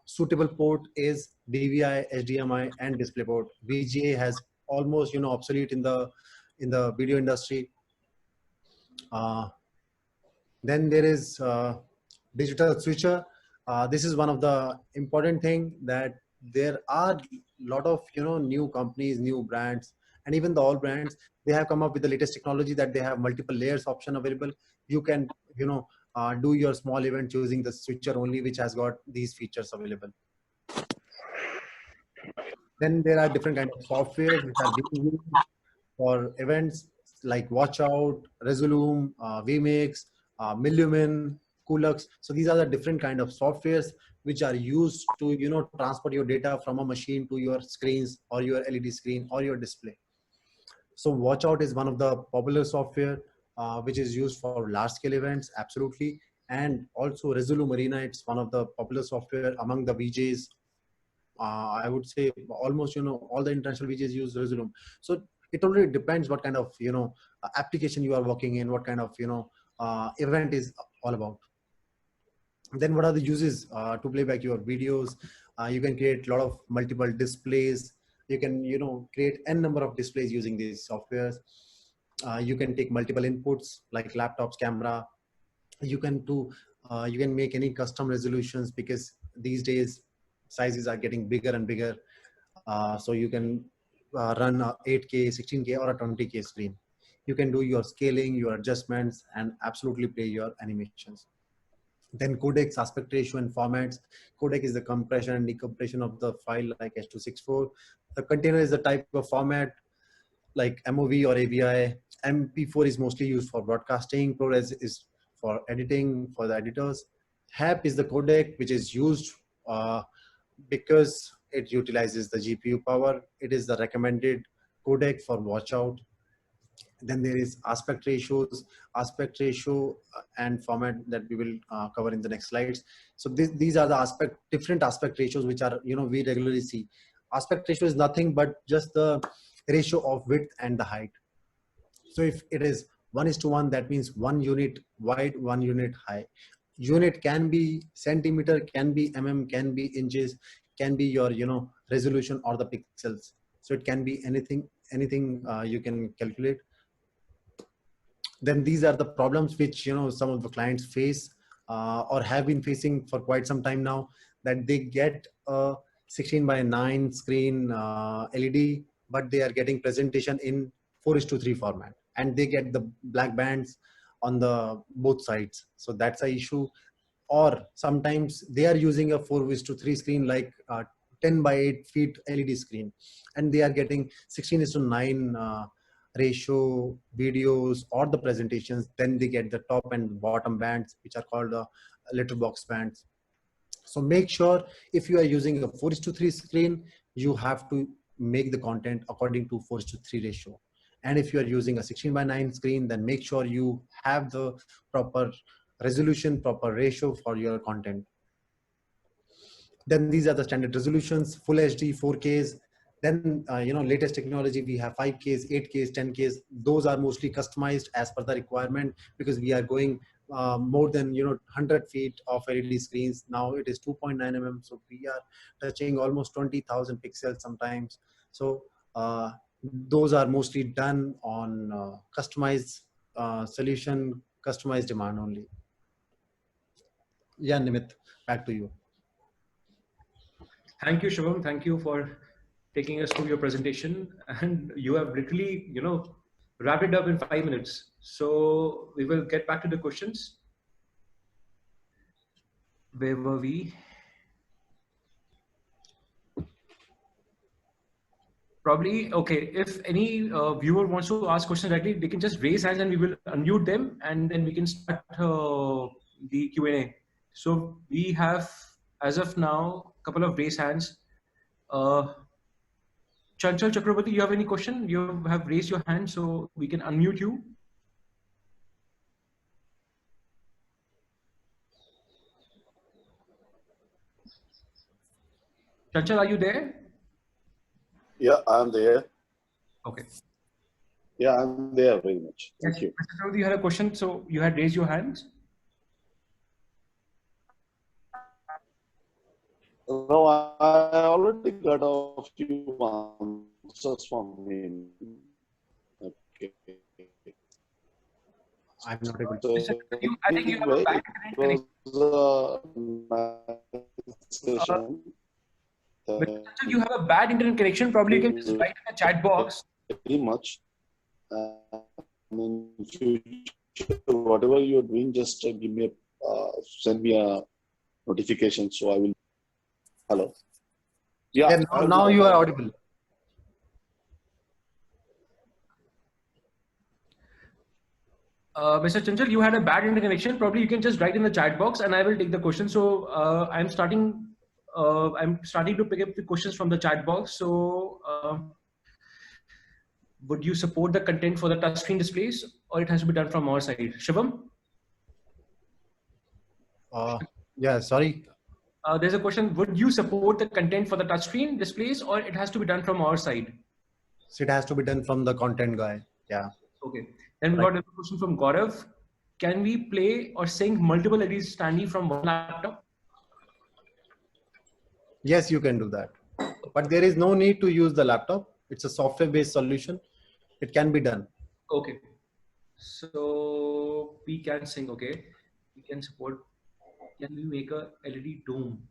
suitable port is DVI, HDMI, and DisplayPort. VGA has almost obsolete in the video industry. Then there is digital switcher. This is one of the important thing, that there are a lot of new companies, new brands, and even the all brands, they have come up with the latest technology that they have multiple layers option available. You can do your small event using the switcher only, which has got these features available. Then there are different kind of software which are being used for events, like Watchout, Resolume, vMix, Millumin, Kulux. So these are the different kind of softwares which are used to transport your data from a machine to your screens or your LED screen or your display. So Watchout is one of the popular software which is used for large scale events, absolutely. And also Resolume Arena, it's one of the popular software among the VJs. I would say almost all the international VJs use Resolume. So it totally depends what kind of application you are working in, what kind of event is all about. Then what are the uses to play back your videos? You can create a lot of multiple displays. You can create n number of displays using these softwares. You can take multiple inputs like laptops, camera. You can make any custom resolutions, because these days sizes are getting bigger and bigger. So you can run a 8K, 16K, or a 20K screen. You can do your scaling, your adjustments, and absolutely play your animations. Then codecs, aspect ratio, and formats. Codec is the compression and decompression of the file, like H.264. The container is the type of format. like MOV or AVI. MP4 is mostly used for broadcasting. ProRes is for editing, for the editors. HAP is the codec which is used because it utilizes the GPU power. It is the recommended codec for watch out. Then there is aspect ratios, aspect ratio and format that we will cover in the next slides. So these are the different aspect ratios which are, we regularly see. Aspect ratio is nothing but just the ratio of width and the height. So if it is 1:1, that means 1 unit wide, 1 unit high. Unit can be centimeter, can be mm, can be inches, can be your resolution or the pixels. So it can be anything you can calculate. Then these are the problems which some of the clients face or have been facing for quite some time now, that they get a 16:9 screen LED, but they are getting presentation in 4:3 format, and they get the black bands on the both sides. So that's a issue. Or sometimes they are using a 4:3 screen, like 10:8 feet LED screen, and they are getting 16:9 ratio videos or the presentations. Then they get the top and bottom bands, which are called letterbox bands. So make sure if you are using a 4:3 screen, you have to make the content according to 4:3 ratio. And if you are using a 16:9 screen, then make sure you have the proper resolution, proper ratio for your content. Then these are the standard resolutions: Full HD, 4Ks. Then latest technology, we have 5Ks, 8Ks, 10Ks. Those are mostly customized as per the requirement, because we are going more than 100 feet of LED screens. Now it is 2.9 mm, so we are touching almost 20,000 pixels sometimes. So those are mostly done on customized solution, customized demand only. Yeah, Nimit, back to you. Thank you, Shivam. Thank you for taking us through your presentation. And you have literally, wrapped it up in 5 minutes. So we will get back to the questions. Where were we? Probably, okay. If any viewer wants to ask questions directly, they can just raise hands and we will unmute them, and then we can start the Q&A. So we have, as of now, a couple of raised hands. Chanchal Chakraborty, you have any question? You have raised your hand, so we can unmute you. Chanchal, are you there? Yeah, I'm there. Okay. Yeah, I'm there very much. Thank you. Mr. Chakraborty, you had a question, so you had raised your hands. No, I already got a few answers from him. Okay. I'm not able to. So, I think you have a bad internet connection. But you have a bad internet connection. Probably you can just write in the chat box. Very much. In future, whatever you're doing, just give me send me a notification, so I will. Hello. Yeah, now you are audible. Mr. Chanchal, you had a bad internet connection. Probably you can just write in the chat box, and I will take the question. So I'm starting to pick up the questions from the chat box. So would you support the content for the touchscreen displays, or it has to be done from our side? Shivam? Yeah, sorry. There's a question: would you support the content for the touchscreen displays, or it has to be done from our side? So it has to be done from the content guy. Yeah. Okay. Then we got a question from Gaurav. Can we play or sync multiple LEDs standing from one laptop? Yes, you can do that. But there is no need to use the laptop. It's a software-based solution. It can be done. Okay. So we can sync. Okay. We can support. Can we make a LED dome?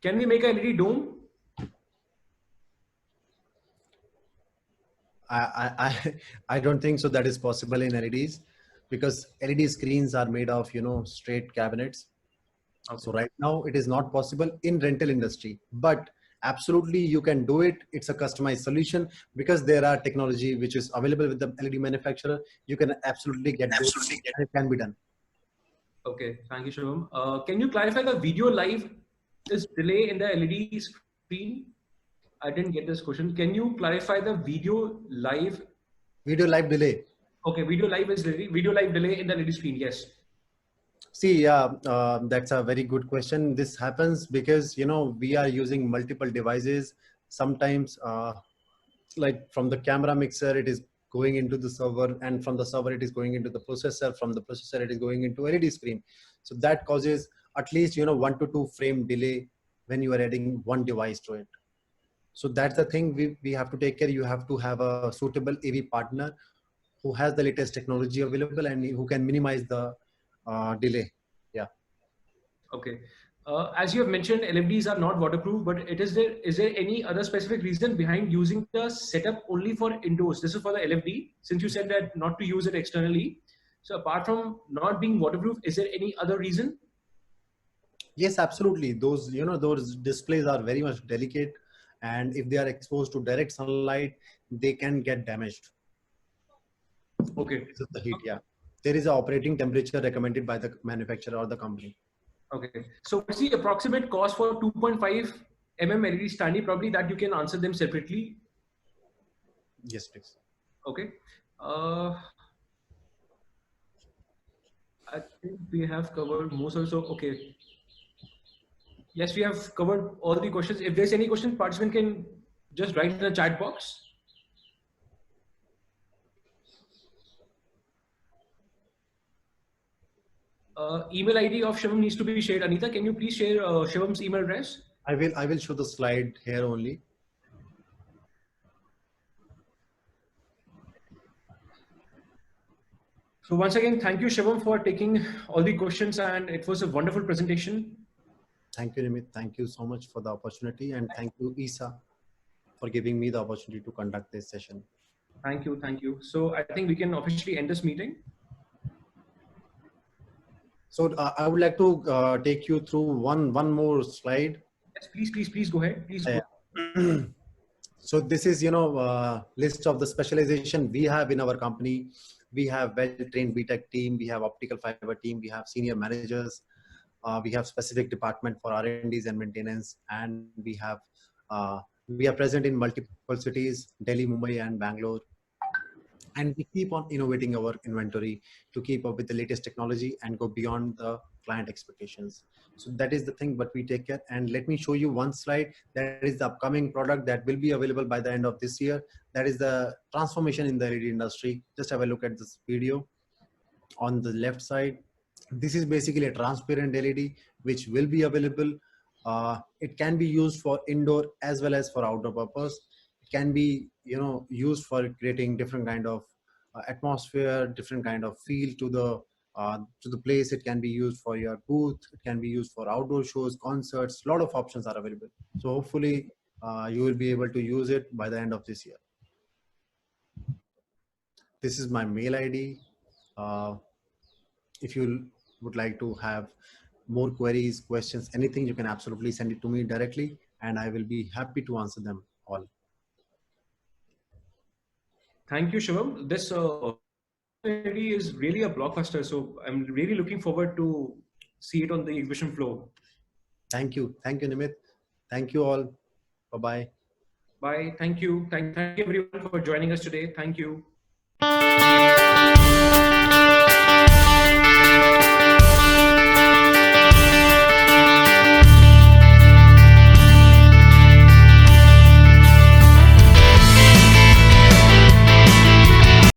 Can we make a LED dome? I don't think so that is possible in LEDs, because LED screens are made of straight cabinets. Okay. So right now it is not possible in rental industry, but absolutely you can do it. It's a customized solution because there are technology which is available with the LED manufacturer. You can absolutely get those, and it can be done. Okay, thank you, Shivam. Can you clarify the video live is delay in the LED screen? I didn't get this question. Can you clarify the video live? Video live delay. Okay, video live is video live delay in the LED screen. Yes. See, that's a very good question. This happens because, you know, we are using multiple devices. Sometimes, like from the camera mixer, it is going into the server, and from the server, it is going into the processor. From the processor, it is going into LED screen. So that causes at least, you know, 1 to 2 frame delay when you are adding one device to it. So that's the thing we have to take care. You have to have a suitable AV partner who has the latest technology available and who can minimize the delay. Yeah. Okay. As you have mentioned, LFDs are not waterproof, but is there any other specific reason behind using the setup only for indoors? This is for the LFD, since you said that not to use it externally. So apart from not being waterproof, is there any other reason? Yes, absolutely. Those, you know, those displays are very much delicate, and if they are exposed to direct sunlight, they can get damaged. Okay. Because of the heat, yeah. There is an operating temperature recommended by the manufacturer or the company. Okay. So what's the approximate cost for 2.5 mm LED standee? Probably that you can answer them separately. Yes, please. Okay. I think we have covered most also. Okay. Yes, we have covered all the questions. If there's any question, participant can just write in the chat box. Email ID of Shivam needs to be shared. Anita, can you please share Shivam's email address? I will show the slide here only. So once again, thank you, Shivam, for taking all the questions, and it was a wonderful presentation. Thank you, Nimit. Thank you so much for the opportunity, and thank you, Isa, for giving me the opportunity to conduct this session. Thank you, thank you. So I think we can officially end this meeting. So I would like to take you through one more slide. Yes, please go ahead. Please go. So this is, you know, list of the specialization we have in our company. We have well-trained BTech team, we have optical fiber team, we have senior managers, we have specific department for R&Ds and maintenance, and we are present in multiple cities, Delhi, Mumbai, and Bangalore. And we keep on innovating our inventory to keep up with the latest technology and go beyond the client expectations. So that is the thing, but we take care. And let me show you one slide. That is the upcoming product that will be available by the end of this year. That is the transformation in the LED industry. Just have a look at this video on the left side. This is basically a transparent LED, which will be available. It can be used for indoor as well as for outdoor purpose. It can be, you know, used for creating different kind of atmosphere, different kind of feel to the place. It can be used for your booth. It can be used for outdoor shows, concerts. A lot of options are available. So hopefully you will be able to use it by the end of this year. This is my mail ID. If you would like to have more queries, questions, anything, you can absolutely send it to me directly, and I will be happy to answer them all. Thank you, Shivam. This LED is really a blockbuster, so I'm really looking forward to see it on the exhibition floor. Thank you, Nimit. Thank you all. Bye-bye. Bye. Thank you. Thank you everyone for joining us today. Thank you.